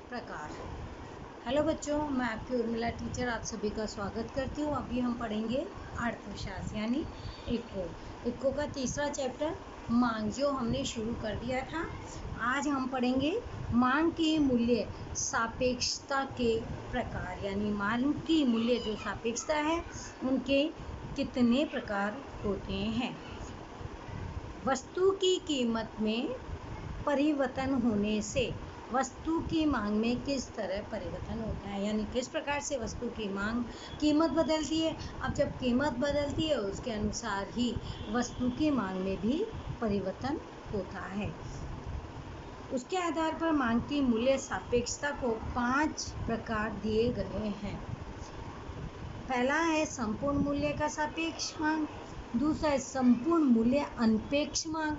प्रकार। हेलो बच्चों, मैं आपकी उर्मिला टीचर आप सभी का स्वागत करती हूँ। अभी हम पढ़ेंगे अर्थशास्त्र यानी इको का तीसरा चैप्टर मांग, जो हमने शुरू कर दिया था। आज हम पढ़ेंगे मांग की मूल्य सापेक्षता के प्रकार, यानी मांग की मूल्य जो सापेक्षता है उनके कितने प्रकार होते हैं। वस्तु की कीमत में परिवर्तन होने से वस्तु की मांग में किस तरह परिवर्तन होता है, यानी किस प्रकार से वस्तु की कीमत बदलती है। अब जब कीमत बदलती है उसके अनुसार ही वस्तु की मांग में भी परिवर्तन होता है। उसके आधार पर मांग की मूल्य सापेक्षता को 5 प्रकार दिए गए हैं। पहला है संपूर्ण मूल्य का सापेक्ष मांग, दूसरा है संपूर्ण मूल्य अनपेक्ष मांग,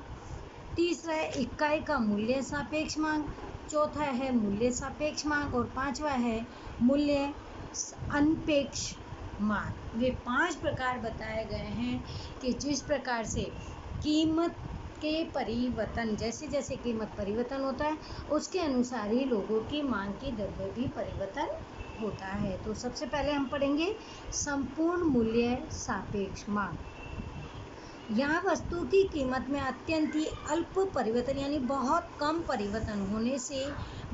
तीसरा है इकाई का मूल्य सापेक्ष मांग, चौथा है मूल्य सापेक्ष मांग और पांचवा है मूल्य अनपेक्ष मांग। वे 5 प्रकार बताए गए हैं कि जिस प्रकार से कीमत के परिवर्तन, जैसे जैसे कीमत परिवर्तन होता है उसके अनुसार ही लोगों की मांग की दर में भी परिवर्तन होता है। तो सबसे पहले हम पढ़ेंगे संपूर्ण मूल्य सापेक्ष मांग। यहाँ वस्तु की कीमत में अत्यंत ही अल्प परिवर्तन यानी बहुत कम परिवर्तन होने से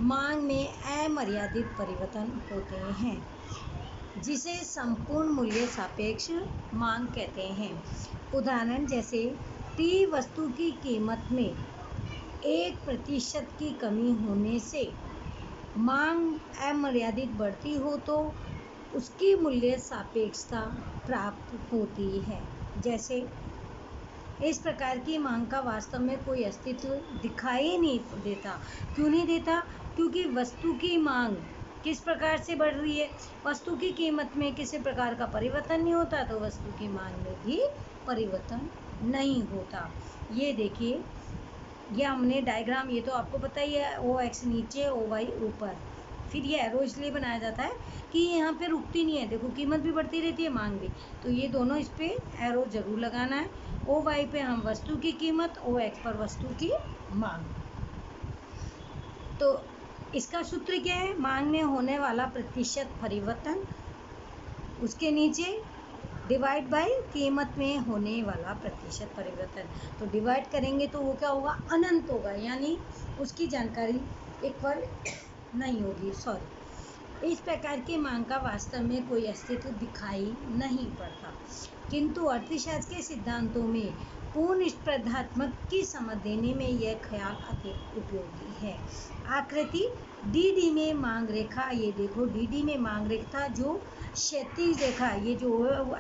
मांग में अमर्यादित परिवर्तन होते हैं, जिसे संपूर्ण मूल्य सापेक्ष मांग कहते हैं। उदाहरण जैसे T वस्तु की कीमत में 1% की कमी होने से मांग अमर्यादित बढ़ती हो तो उसकी मूल्य सापेक्षता प्राप्त होती है। जैसे इस प्रकार की मांग का वास्तव में कोई अस्तित्व दिखाई नहीं देता। क्यों नहीं देता? क्योंकि वस्तु की मांग किस प्रकार से बढ़ रही है। वस्तु की कीमत में किसी प्रकार का परिवर्तन नहीं होता तो वस्तु की मांग में भी परिवर्तन नहीं होता। ये देखिए, ये हमने डायग्राम, ये तो आपको पता ही है, OX नीचे OY ऊपर, फिर ये एरो इसलिए बनाया जाता है कि यहाँ पे रुकती नहीं है। देखो कीमत भी बढ़ती रहती है, मांग भी, तो ये दोनों इस पे एरो जरूर लगाना है। OY पे हम वस्तु की कीमत, OX पर वस्तु की मांग। तो इसका सूत्र क्या है? मांग में होने वाला प्रतिशत परिवर्तन, उसके नीचे डिवाइड बाय कीमत में होने वाला प्रतिशत परिवर्तन। तो डिवाइड करेंगे तो वो क्या होगा? अनंत होगा, यानी उसकी जानकारी इक्वल नहीं होगी। इस प्रकार की मांग का वास्तव में कोई अस्तित्व दिखाई नहीं पड़ता, किंतु अर्थशास्त्र के सिद्धांतों में पूर्ण स्पर्धात्मक की समझ देने में यह ख्याल अधिक उपयोगी है। आकृति DD में मांग रेखा, ये देखो DD में मांग रेखा जो क्षैतिज रेखा, ये जो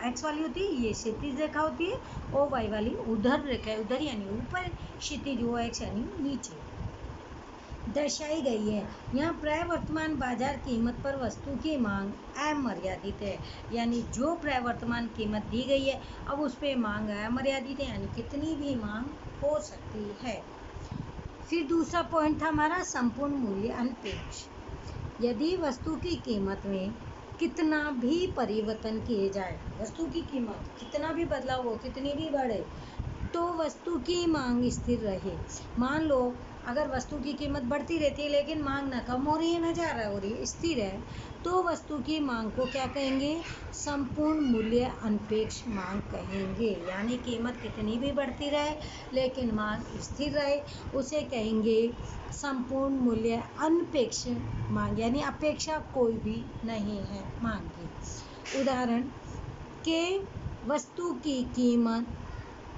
X वाली होती है ये क्षैतिज रेखा होती है, OY वाली उधर रेखा है, उधर यानी ऊपर, क्षैतिज OX यानी नीचे दर्शाई गई है। यहाँ प्रवर्तमान बाजार कीमत पर वस्तु की मांग अमर्यादित है, यानी जो प्रवर्तमान कीमत दी गई है अब उस पर मांग अमर्यादित है, यानी कितनी भी मांग हो सकती है। फिर दूसरा पॉइंट था हमारा संपूर्ण मूल्य अनपेक्ष। यदि वस्तु की कीमत में कितना भी परिवर्तन किए जाए, वस्तु की कीमत कितना भी बदलाव हो, कितनी भी बढ़े, तो वस्तु की मांग स्थिर रहे। मान लो अगर वस्तु की कीमत बढ़ती रहती है लेकिन मांग ना कम हो रही है ना ज़्यादा हो रही है, स्थिर है, तो वस्तु की मांग को क्या कहेंगे? संपूर्ण मूल्य अनपेक्ष मांग कहेंगे। यानी कीमत कितनी भी बढ़ती रहे लेकिन मांग स्थिर रहे, उसे कहेंगे संपूर्ण मूल्य अनपेक्ष मांग, यानी अपेक्षा कोई भी नहीं है मांग की। उदाहरण के वस्तु की कीमत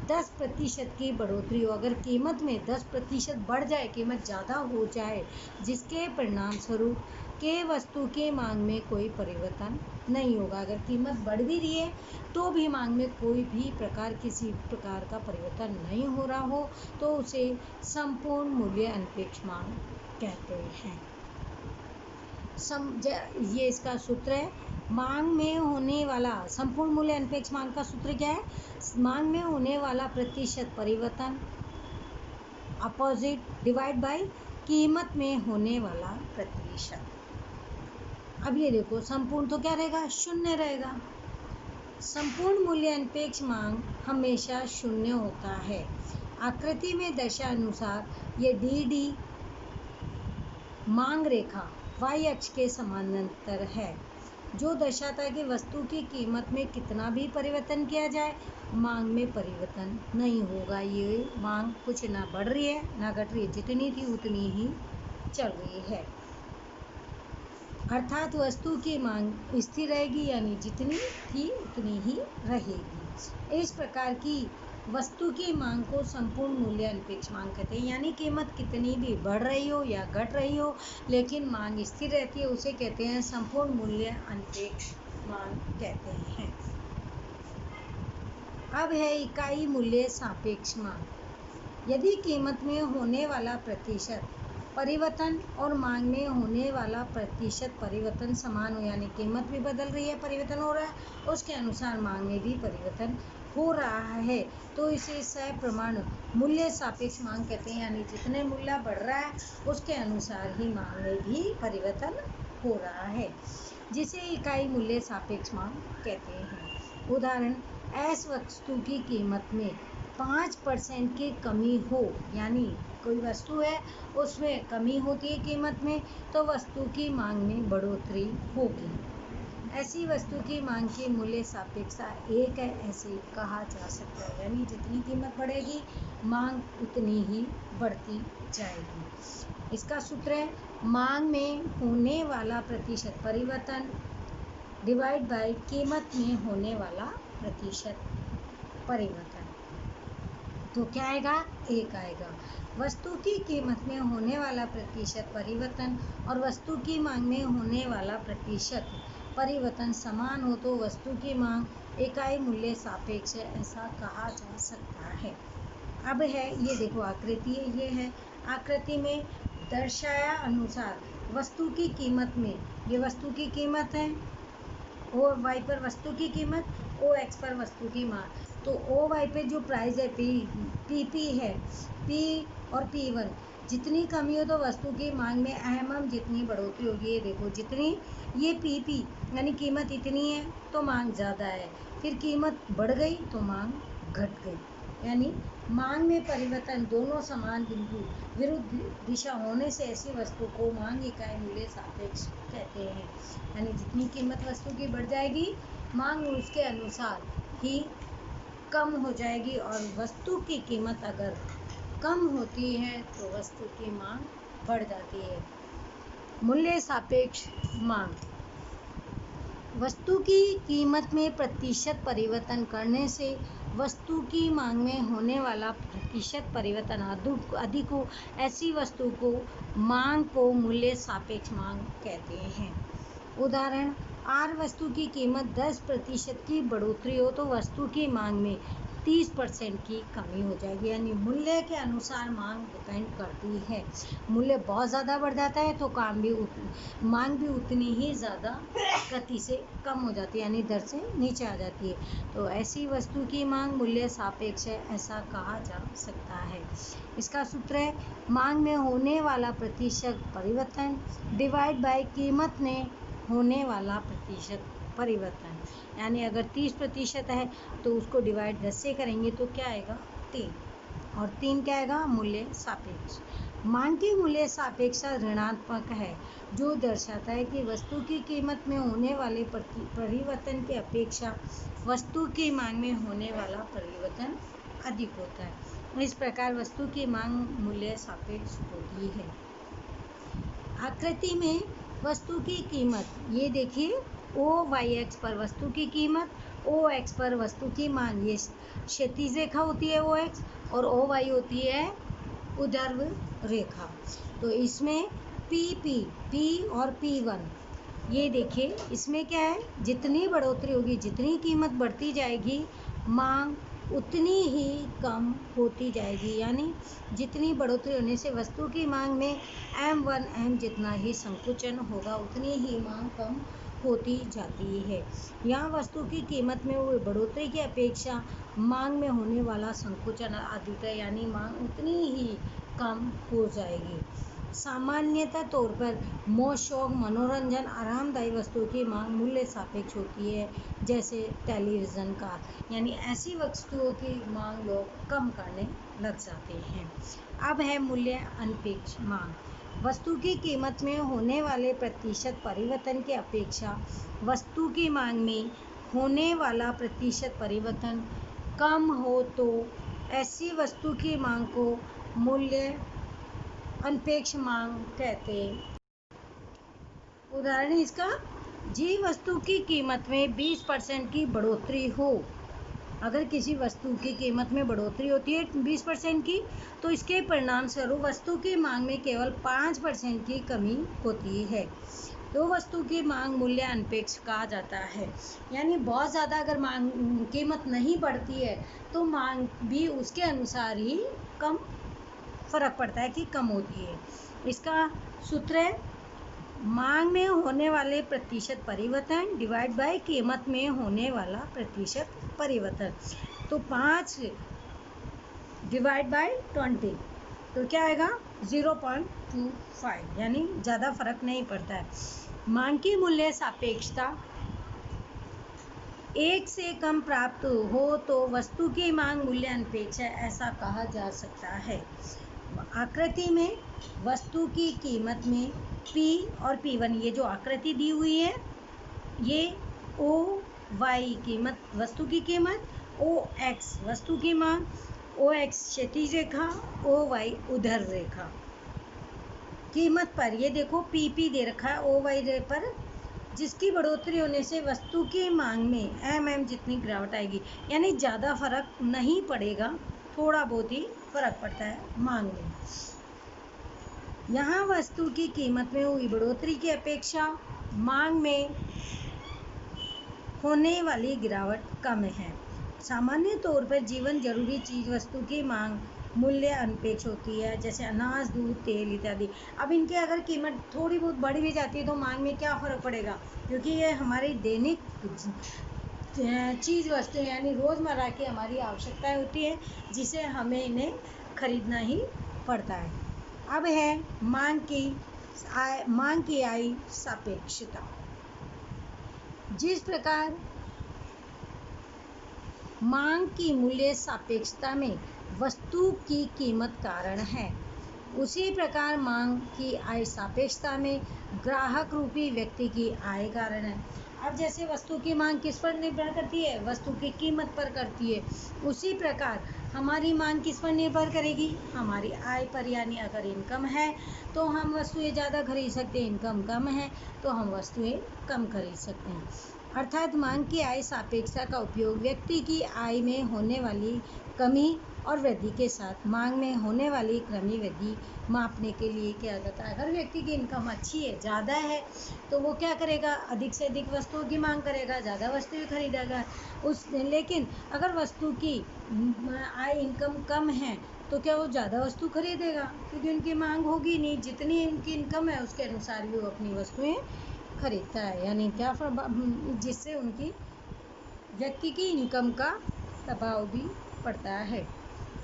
10% की बढ़ोतरी हो, अगर कीमत में 10% बढ़ जाए, कीमत ज़्यादा हो जाए, जिसके परिणाम स्वरूप के वस्तु के मांग में कोई परिवर्तन नहीं होगा। अगर कीमत बढ़ भी रही है तो भी मांग में कोई भी किसी प्रकार का परिवर्तन नहीं हो रहा हो तो उसे संपूर्ण मूल्य अनपेक्ष मांग कहते हैं। ये इसका सूत्र है। मांग में होने वाला संपूर्ण मूल्य अनपेक्ष मांग का सूत्र क्या है? मांग में होने वाला प्रतिशत परिवर्तन अपोजिट डिवाइड बाय कीमत में होने वाला प्रतिशत। अब ये देखो, संपूर्ण तो क्या रहेगा? शून्य रहेगा। संपूर्ण मूल्य अनपेक्ष मांग हमेशा शून्य होता है। आकृति में दर्शानुसार ये DD मांग रेखा y अक्ष के समानांतर है, जो दर्शाता है कि वस्तु की कीमत में कितना भी परिवर्तन किया जाए मांग में परिवर्तन नहीं होगा। ये मांग कुछ ना बढ़ रही है ना घट रही है, जितनी थी उतनी ही चल रही है। अर्थात वस्तु की मांग स्थिर रहेगी, यानी जितनी थी उतनी ही रहेगी। इस प्रकार की वस्तु की मांग को संपूर्ण मूल्य अनपेक्ष मांग कहते हैं, यानी कीमत कितनी भी बढ़ रही हो या घट रही हो लेकिन मांग स्थिर रहती है, उसे कहते हैं संपूर्ण मूल्य अनपेक्ष मांग कहते हैं। अब है इकाई मूल्य सापेक्ष मांग। यदि कीमत में होने वाला प्रतिशत परिवर्तन और मांग में होने वाला प्रतिशत परिवर्तन समान हो, यानी कीमत भी बदल रही है, परिवर्तन हो रहा है, उसके अनुसार मांग में भी परिवर्तन हो रहा है, तो इसे सप्रमाण मूल्य सापेक्ष मांग कहते हैं, यानी जितने मूल्य बढ़ रहा है उसके अनुसार ही मांग में भी परिवर्तन हो रहा है, जिसे इकाई मूल्य सापेक्ष मांग कहते हैं। उदाहरण, ऐस वस्तु की कीमत में 5% की कमी हो, यानी कोई वस्तु है उसमें कमी होती है कीमत में, तो वस्तु की मांग में बढ़ोतरी होगी। ऐसी वस्तु की मांग की मूल्य सापेक्षता 1 है, ऐसे कहा जा सकता है, यानी जितनी कीमत बढ़ेगी मांग उतनी ही बढ़ती जाएगी। इसका सूत्र है मांग में होने वाला प्रतिशत परिवर्तन डिवाइड बाय कीमत में होने वाला प्रतिशत परिवर्तन। तो क्या आएगा? 1 आएगा। वस्तु की कीमत में होने वाला प्रतिशत परिवर्तन और वस्तु की मांग में होने वाला प्रतिशत परिवर्तन समान हो तो वस्तु की मांग इकाई मूल्य सापेक्ष है, ऐसा कहा जा सकता है। अब है ये देखो आकृति है, ये है आकृति में दर्शाया अनुसार वस्तु की कीमत में, ये वस्तु की कीमत है, ओ वाई पर वस्तु की कीमत, ओ एक्स पर वस्तु की मांग। तो ओ वाई पे जो प्राइस है पी है, पी और P1 जितनी कमी हो तो वस्तु की मांग में अहम जितनी बढ़ोतरी होगी। ये देखो जितनी ये पी यानी कीमत इतनी है तो मांग ज़्यादा है, फिर कीमत बढ़ गई तो मांग घट गई, यानी मांग में परिवर्तन दोनों समान बिंदु विरुद्ध दिशा होने से ऐसी वस्तु को मांग इकाई मूल्य सापेक्ष कहते हैं, यानी जितनी कीमत वस्तु की बढ़ जाएगी मांग उसके अनुसार ही कम हो जाएगी, और वस्तु की कीमत अगर कम होती है तो वस्तु की मांग बढ़ जाती है। मूल्य सापेक्ष मांग, वस्तु की कीमत में प्रतिशत परिवर्तन करने से वस्तु की मांग में होने वाला प्रतिशत परिवर्तन अधिक हो, ऐसी वस्तु को मांग को मूल्य सापेक्ष मांग कहते हैं। उदाहरण, आर वस्तु की कीमत 10% की बढ़ोतरी हो तो वस्तु की मांग में 30% की कमी हो जाएगी, यानी मूल्य के अनुसार मांग डिपेंड करती है। मूल्य बहुत ज़्यादा बढ़ जाता है तो मांग भी उतनी ही ज़्यादा गति से कम हो जाती है, यानी दर से नीचे आ जाती है, तो ऐसी वस्तु की मांग मूल्य सापेक्ष है, ऐसा कहा जा सकता है। इसका सूत्र है मांग में होने वाला प्रतिशत परिवर्तन डिवाइड बाय कीमत में होने वाला प्रतिशत परिवर्तन, यानी अगर 30% है तो उसको डिवाइड 10 से करेंगे तो क्या आएगा? 3, और 3 क्या आएगा? मूल्य सापेक्ष। मांग की मूल्य सापेक्षता ऋणात्मक है, जो दर्शाता है कि वस्तु की कीमत में होने वाले परिवर्तन की अपेक्षा वस्तु की मांग में होने वाला परिवर्तन अधिक होता है। इस प्रकार वस्तु की मांग मूल्य सापेक्ष होती है। आकृति में वस्तु की कीमत, ये देखिए ओ वाई एक्स पर वस्तु की कीमत, ओ एक्स पर वस्तु की मांग, ये क्षैतिज रेखा होती है ओ एक्स, और ओ वाई होती है ऊर्ध्वाधर रेखा। तो इसमें पी और P1, ये देखिए इसमें क्या है, जितनी बढ़ोतरी होगी, जितनी कीमत बढ़ती जाएगी मांग उतनी ही कम होती जाएगी, यानी जितनी बढ़ोतरी होने से वस्तु की मांग में M1 जितना ही संकुचन होगा उतनी ही मांग कम होती जाती है। यहाँ वस्तु की कीमत में हुई बढ़ोतरी की अपेक्षा मांग में होने वाला संकुचन अधिक है, यानी मांग उतनी ही कम हो जाएगी। सामान्यतः तौर पर मौज शौक मनोरंजन आरामदायी वस्तुओं की मांग मूल्य सापेक्ष होती है, जैसे टेलीविज़न कार, यानी ऐसी वस्तुओं की मांग लोग कम करने लग जाते हैं। अब है मूल्य अनपेक्ष मांग। वस्तु की कीमत में होने वाले प्रतिशत परिवर्तन की अपेक्षा वस्तु की मांग में होने वाला प्रतिशत परिवर्तन कम हो तो ऐसी वस्तु की मांग को मूल्य अनपेक्ष मांग कहते हैं। उदाहरण इसका, जी वस्तु की कीमत में 20% की बढ़ोतरी हो। अगर किसी वस्तु की कीमत में बढ़ोतरी होती है 20% की, तो इसके परिणाम स्वरूप वस्तु की मांग में केवल 5% की कमी होती है, तो वस्तु की मांग मूल्य अनपेक्ष कहा जाता है। यानी बहुत ज़्यादा अगर मांग कीमत नहीं बढ़ती है तो मांग भी उसके अनुसार ही कम फर्क पड़ता है कि कम होती है। इसका सूत्र है मांग में होने वाले प्रतिशत परिवर्तन डिवाइड बाय कीमत में होने वाला प्रतिशत परिवर्तन। तो 5 डिवाइड बाय 20 तो क्या आएगा 0.25, यानी ज़्यादा फर्क नहीं पड़ता है। मांग की मूल्य सापेक्षता 1 से कम प्राप्त हो तो वस्तु की मांग मूल्य अनपेक्ष है, ऐसा कहा जा सकता है। आकृति में वस्तु की कीमत में P और P1, ये जो आकृति दी हुई है ये OY कीमत वस्तु की कीमत, OX वस्तु की मांग, OX क्षैतिज रेखा, OY ऊर्ध्वाधर रेखा। कीमत पर ये देखो PP दे रखा है OY पर, जिसकी बढ़ोतरी होने से वस्तु की मांग में MM जितनी गिरावट आएगी, यानी ज़्यादा फर्क नहीं पड़ेगा, थोड़ा बहुत ही फर्क पड़ता है मांग में। यहाँ वस्तु की कीमत में हुई बढ़ोतरी की अपेक्षा मांग में होने वाली गिरावट कम है। सामान्य तौर पर जीवन जरूरी चीज वस्तु की मांग मूल्य अनपेक्ष होती है, जैसे अनाज, दूध, तेल इत्यादि। अब इनके अगर कीमत थोड़ी बहुत बढ़ भी जाती है तो मांग में क्या फ़र्क पड़ेगा, क्योंकि ये हमारी दैनिक चीज़ वस्तु यानी रोज़मर्रा की हमारी आवश्यकताएं होती है, जिसे हमें इन्हें खरीदना ही पड़ता है। अब है मांग की आय सापेक्षता। जिस प्रकार मांग की मूल्य सापेक्षता में वस्तु की कीमत कारण है, उसी प्रकार मांग की आय सापेक्षता में ग्राहक रूपी व्यक्ति की आय कारण है। अब जैसे वस्तु की मांग किस पर निर्भर करती है, वस्तु की कीमत पर करती है, उसी प्रकार हमारी मांग किस पर निर्भर करेगी, हमारी आय पर। यानी अगर इनकम है तो हम वस्तुएं ज़्यादा खरीद सकते हैं, इनकम कम है तो हम वस्तुएं कम खरीद सकते हैं। अर्थात मांग की आय सापेक्षता का उपयोग व्यक्ति की आय में होने वाली कमी और वृद्धि के साथ मांग में होने वाली क्रमिक वृद्धि मापने के लिए किया जाता है। अगर व्यक्ति की इनकम अच्छी है, ज़्यादा है, तो वो क्या करेगा, अधिक से अधिक वस्तुओं की मांग करेगा, ज़्यादा वस्तुएं खरीदेगा। लेकिन अगर वस्तु की आय इनकम कम है तो क्या वो ज़्यादा वस्तु खरीदेगा, क्योंकि उनकी मांग होगी नहीं, जितनी उनकी इनकम है उसके अनुसार ही वो अपनी वस्तुएं खरीदता है। यानी क्या जिससे उनकी व्यक्ति की इनकम का प्रभाव भी पड़ता है।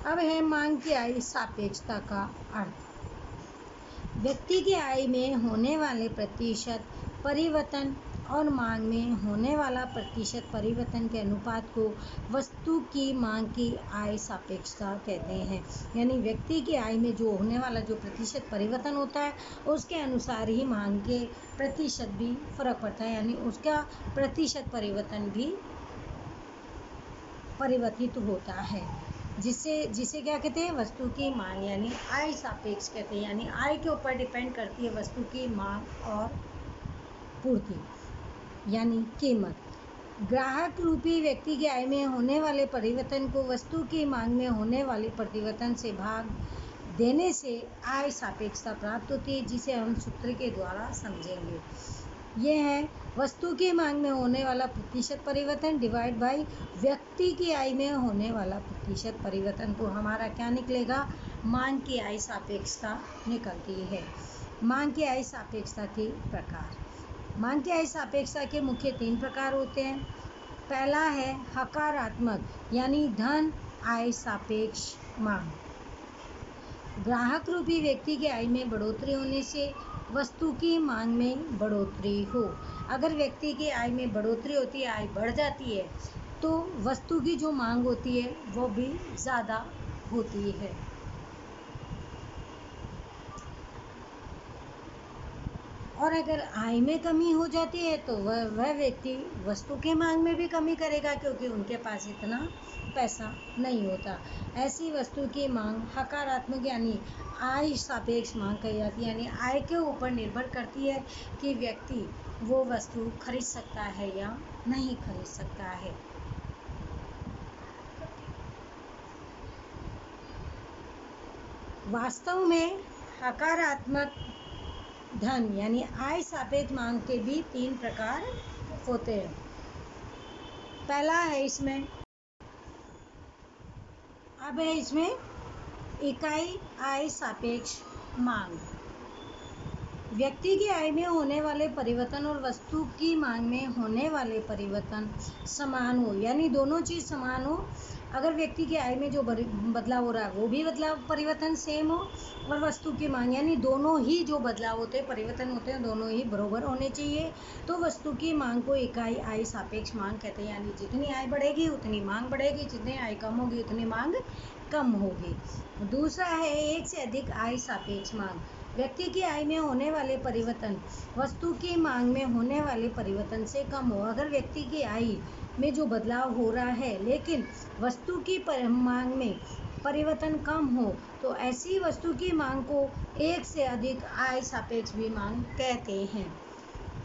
अब है मांग की आय सापेक्षता का अर्थ। व्यक्ति की आय में होने वाले प्रतिशत परिवर्तन और मांग में होने वाला प्रतिशत परिवर्तन के अनुपात को वस्तु की मांग की आय सापेक्षता कहते हैं। यानी व्यक्ति की आय में जो होने वाला जो प्रतिशत परिवर्तन होता है उसके अनुसार ही मांग के प्रतिशत भी फर्क पड़ता है, यानी उसका प्रतिशत परिवर्तन भी परिवर्तित होता है, जिसे क्या कहते हैं, वस्तु की मांग यानी आय सापेक्ष कहते हैं। यानी आय के ऊपर डिपेंड करती है वस्तु की मांग और पूर्ति यानी कीमत। ग्राहक रूपी व्यक्ति की आय में होने वाले परिवर्तन को वस्तु की मांग में होने वाले परिवर्तन से भाग देने से आय सापेक्षता प्राप्त होती है, जिसे हम सूत्र के द्वारा समझेंगे। यह है वस्तु की मांग में होने वाला प्रतिशत परिवर्तन डिवाइड बाय व्यक्ति की आय में होने वाला प्रतिशत परिवर्तन। तो हमारा क्या निकलेगा, मांग की आय सापेक्षता निकलती है। मांग की आय सापेक्षता के प्रकार। मांग की आय सापेक्षता के मुख्य 3 प्रकार होते हैं। पहला है हकारात्मक यानी धन आय सापेक्ष मांग। ग्राहक रूपी व्यक्ति की आय में बढ़ोतरी होने से वस्तु की मांग में बढ़ोतरी हो। अगर व्यक्ति की आय में बढ़ोतरी होती है, आय बढ़ जाती है, तो वस्तु की जो मांग होती है वो भी ज़्यादा होती है। और अगर आय में कमी हो जाती है तो वह व्यक्ति वस्तु की मांग में भी कमी करेगा, क्योंकि उनके पास इतना पैसा नहीं होता। ऐसी वस्तु की मांग हकारात्मक यानी आय सापेक्ष मांग कही जाती है, यानी आय के ऊपर निर्भर करती है कि व्यक्ति वो वस्तु खरीद सकता है या नहीं खरीद सकता है। वास्तव में हकारात्मक धन यानी आय सापेक्ष मांग के भी 3 प्रकार होते हैं। पहला है इसमें इकाई आय सापेक्ष मांग। व्यक्ति की आय में होने वाले परिवर्तन और वस्तु की मांग में होने वाले परिवर्तन समान हो, यानी दोनों चीज़ समान हो। अगर व्यक्ति की आय में जो बदलाव हो रहा है वो भी बदलाव परिवर्तन सेम हो, और वस्तु की मांग यानी दोनों ही जो बदलाव होते हैं परिवर्तन होते हैं दोनों ही बराबर होने चाहिए, तो वस्तु की मांग को इकाई आय सापेक्ष मांग कहते हैं। यानी जितनी आय बढ़ेगी उतनी मांग बढ़ेगी, जितनी आय कम होगी उतनी मांग कम होगी। दूसरा है एक से अधिक आय सापेक्ष मांग। व्यक्ति की आय में होने वाले परिवर्तन वस्तु की मांग में होने वाले परिवर्तन से कम हो। अगर व्यक्ति की आय में जो बदलाव हो रहा है लेकिन वस्तु की मांग में परिवर्तन कम हो, तो ऐसी वस्तु की मांग को एक से अधिक आय सापेक्ष भी मांग कहते हैं।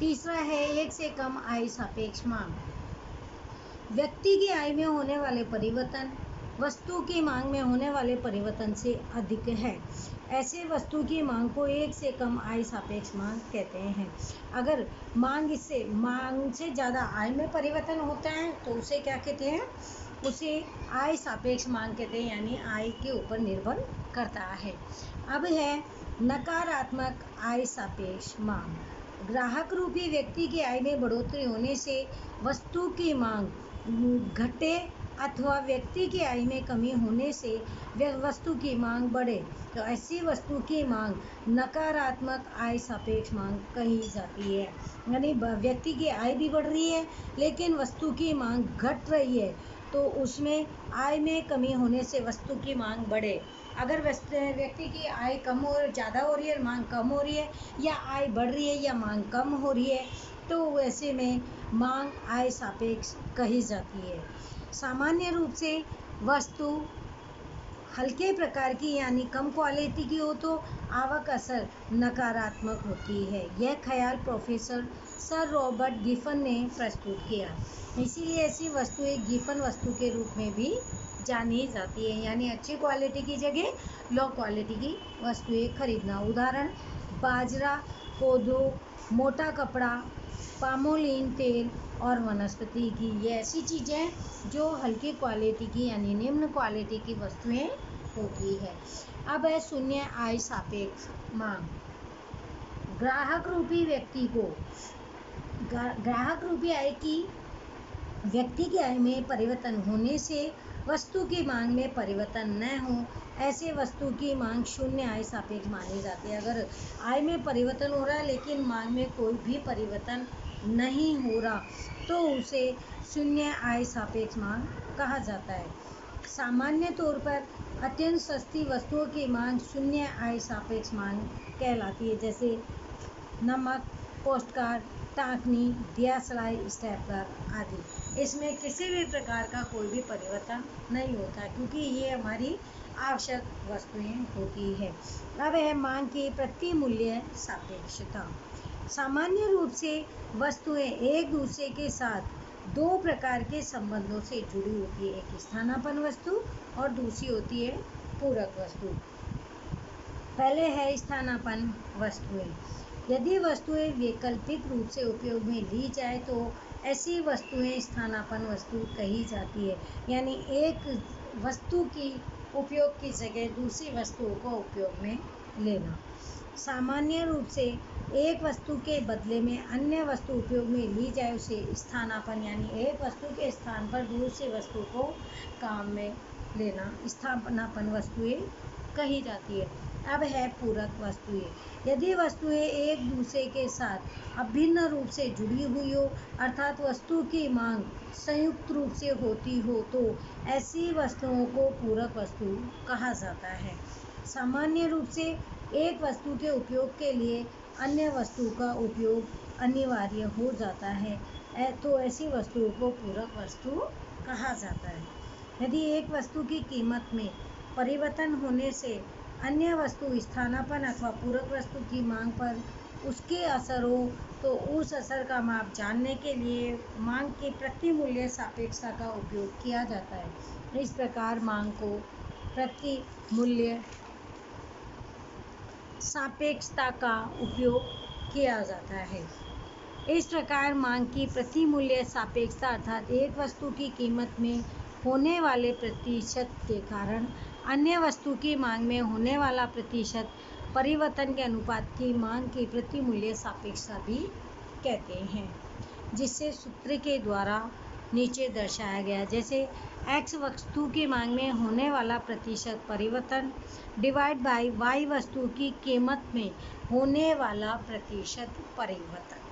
तीसरा है एक से कम आय सापेक्ष मांग। व्यक्ति की आय में होने वाले परिवर्तन वस्तु की मांग में होने वाले परिवर्तन से अधिक है, ऐसे वस्तु की मांग को एक से कम आय सापेक्ष मांग कहते हैं। अगर मांग से ज़्यादा आय में परिवर्तन होता है तो उसे क्या कहते हैं, उसे आय सापेक्ष मांग कहते हैं, यानी आय के ऊपर निर्भर करता है। अब है नकारात्मक आय सापेक्ष मांग। ग्राहक रूपी व्यक्ति की आय में बढ़ोतरी होने से वस्तु की मांग घटे अथवा व्यक्ति की आय में कमी होने से वस्तु की मांग बढ़े, तो ऐसी वस्तु की मांग नकारात्मक आय सापेक्ष मांग कही जाती है। यानी व्यक्ति की आय भी बढ़ रही है लेकिन वस्तु की मांग घट रही है, तो उसमें आय में कमी होने से वस्तु की मांग बढ़े। अगर व्यक्ति की आय ज़्यादा हो रही है, मांग कम हो रही है, या आय बढ़ रही है या मांग कम हो रही है, तो ऐसे में मांग आय सापेक्ष कही जाती है। सामान्य रूप से वस्तु हल्के प्रकार की यानी कम क्वालिटी की हो तो आवक असर नकारात्मक होती है। यह ख्याल प्रोफेसर सर रॉबर्ट गिफन ने प्रस्तुत किया। इसीलिए ऐसी वस्तुएं गिफन वस्तु के रूप में भी जानी जाती है, यानी अच्छी क्वालिटी की जगह लो क्वालिटी की वस्तुएं खरीदना। उदाहरण बाजरा, कोदो, मोटा कपड़ा, पामोलिन तेल और वनस्पति की, ये ऐसी चीज़ें जो हल्की क्वालिटी की यानी निम्न क्वालिटी की वस्तुएं होती है। अब है शून्य आय सापेक्ष मांग। ग्राहक रूपी आय की व्यक्ति की आय में परिवर्तन होने से वस्तु की मांग में परिवर्तन न हो, ऐसे वस्तु की मांग शून्य आय सापेक्ष मानी जाती है। अगर आय में परिवर्तन हो रहा है लेकिन मांग में कोई भी परिवर्तन नहीं हो रहा तो उसे शून्य आय सापेक्ष मांग कहा जाता है। सामान्य तौर पर अत्यंत सस्ती वस्तुओं की मांग शून्य आय सापेक्ष मांग कहलाती है, जैसे नमक, पोस्टकार्ड, टाकनी, दिया सलाई, स्टेपलर आदि। इसमें किसी भी प्रकार का कोई भी परिवर्तन नहीं होता क्योंकि ये हमारी आवश्यक वस्तुएं होती है। अब है मांग की प्रति मूल्य सापेक्षता। सामान्य रूप से वस्तुएं एक दूसरे के साथ दो प्रकार के संबंधों से जुड़ी होती है, एक स्थानापन्न वस्तु और दूसरी होती है पूरक वस्तु। पहले है स्थानापन्न वस्तुएं। यदि वस्तुएं वैकल्पिक रूप से उपयोग में ली जाए तो ऐसी वस्तुएं स्थानापन्न वस्तु कही जाती है, यानी एक वस्तु की उपयोग की जगह दूसरी वस्तुओं को उपयोग में लेना। सामान्य रूप से एक वस्तु के बदले में अन्य वस्तु उपयोग में ली जाए उसे स्थानापन्न, यानी एक वस्तु के स्थान पर दूसरी वस्तु को काम में लेना स्थानापन्न वस्तुएं कही जाती है। अब है पूरक वस्तुएं। यदि वस्तुएं एक दूसरे के साथ अभिन्न रूप से जुड़ी हुई हो, अर्थात वस्तु की मांग संयुक्त रूप से होती हो, तो ऐसी वस्तुओं को पूरक वस्तु कहा जाता है। सामान्य रूप से एक वस्तु के उपयोग के लिए अन्य वस्तु का उपयोग अनिवार्य हो जाता है तो ऐसी वस्तुओं को पूरक वस्तु कहा जाता है। यदि एक वस्तु की कीमत में परिवर्तन होने से अन्य वस्तु स्थानापन्न अथवा पूरक वस्तु की मांग पर उसके असर हो तो उस असर का माप जानने के लिए मांग की प्रति मूल्य सापेक्षता का उपयोग किया जाता है। इस प्रकार मांग को प्रति मूल्य सापेक्षता का उपयोग किया जाता है। इस प्रकार मांग की प्रति मूल्य सापेक्षता अर्थात एक वस्तु की कीमत में होने वाले प्रतिशत के कारण अन्य वस्तु की मांग में होने वाला प्रतिशत परिवर्तन के अनुपात की मांग की प्रति मूल्य सापेक्षता भी कहते हैं, जिसे सूत्र के द्वारा नीचे दर्शाया गया। जैसे x वस्तु की मांग में होने वाला प्रतिशत परिवर्तन डिवाइड बाय y वस्तु की कीमत में होने वाला प्रतिशत परिवर्तन।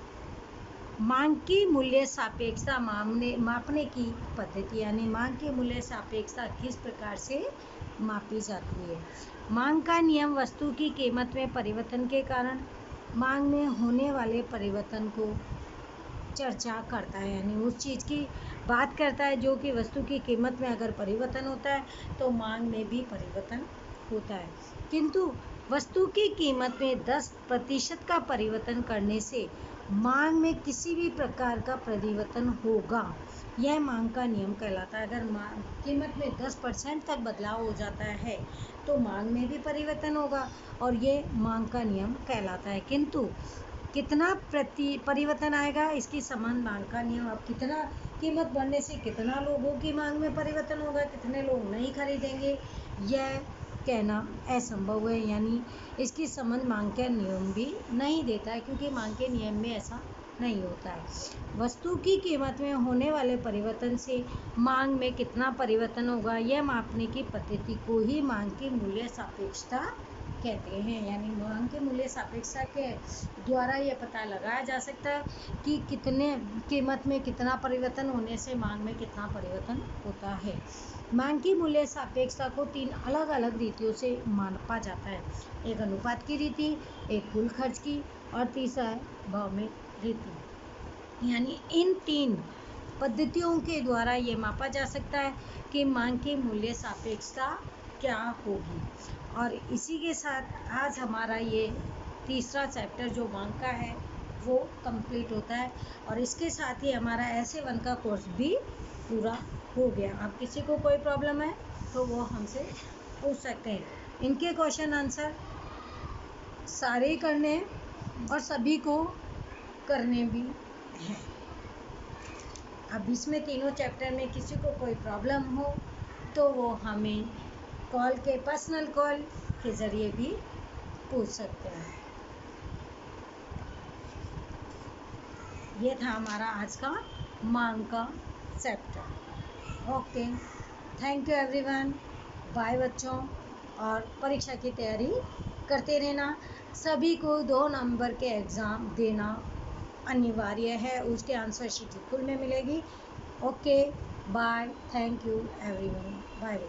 मांग की मूल्य सापेक्षता मापने की पद्धति यानी मांग की मूल्य सापेक्षता किस प्रकार से मापी जाती है। मांग का नियम वस्तु की कीमत में परिवर्तन के कारण मांग में होने वाले परिवर्तन को चर्चा करता है, यानी उस चीज़ की बात करता है जो कि वस्तु की कीमत में अगर परिवर्तन होता है तो मांग में भी परिवर्तन होता है। किंतु वस्तु की कीमत में 10% का परिवर्तन करने से मांग में किसी भी प्रकार का परिवर्तन होगा, यह मांग का नियम कहलाता है। अगर कीमत में 10% तक बदलाव हो जाता है तो मांग में भी परिवर्तन होगा और ये मांग का नियम कहलाता है। किंतु कितना परिवर्तन आएगा इसकी संबंध मांग का नियम। अब कितना कीमत बढ़ने से कितना लोगों की मांग में परिवर्तन होगा, कितने लोग नहीं खरीदेंगे, यह कहना असंभव है, यानी इसकी संबंध मांग के नियम भी नहीं देता है, क्योंकि मांग के नियम में ऐसा नहीं होता है। वस्तु की कीमत में होने वाले परिवर्तन से मांग में कितना परिवर्तन होगा, यह मापने की पद्धति को ही मांग की मूल्य सापेक्षता कहते हैं। यानी मांग के मूल्य सापेक्षता के द्वारा यह पता लगाया जा सकता है कि कितने कीमत में कितना परिवर्तन होने से मांग में कितना परिवर्तन होता है। मांग की मूल्य सापेक्षता को 3 अलग अलग रीतियों से मापा जाता है। एक अनुपात की रीति, एक कुल खर्च की और तीसरा है भाव में रीति। यानी इन 3 पद्धतियों के द्वारा ये मापा जा सकता है कि मांग की मूल्य सापेक्षता क्या होगी। और इसी के साथ आज हमारा ये तीसरा चैप्टर जो मांग का है वो कंप्लीट होता है और इसके साथ ही हमारा SA1 का कोर्स भी पूरा हो गया। अब किसी को कोई प्रॉब्लम है तो वो हमसे पूछ सकते हैं। इनके क्वेश्चन आंसर सारे ही करने हैं और सभी को करने भी हैं। अब इसमें तीनों चैप्टर में किसी को कोई प्रॉब्लम हो तो वो हमें पर्सनल कॉल के ज़रिए भी पूछ सकते हैं। ये था हमारा आज का मांग का chapter. Okay, thank you everyone, bye बच्चों। और परीक्षा की तैयारी करते रहना। सभी को 2 नंबर के एग्ज़ाम देना अनिवार्य है, उसके आंसर शीट फुल में मिलेगी। Okay, bye, thank you everyone, bye.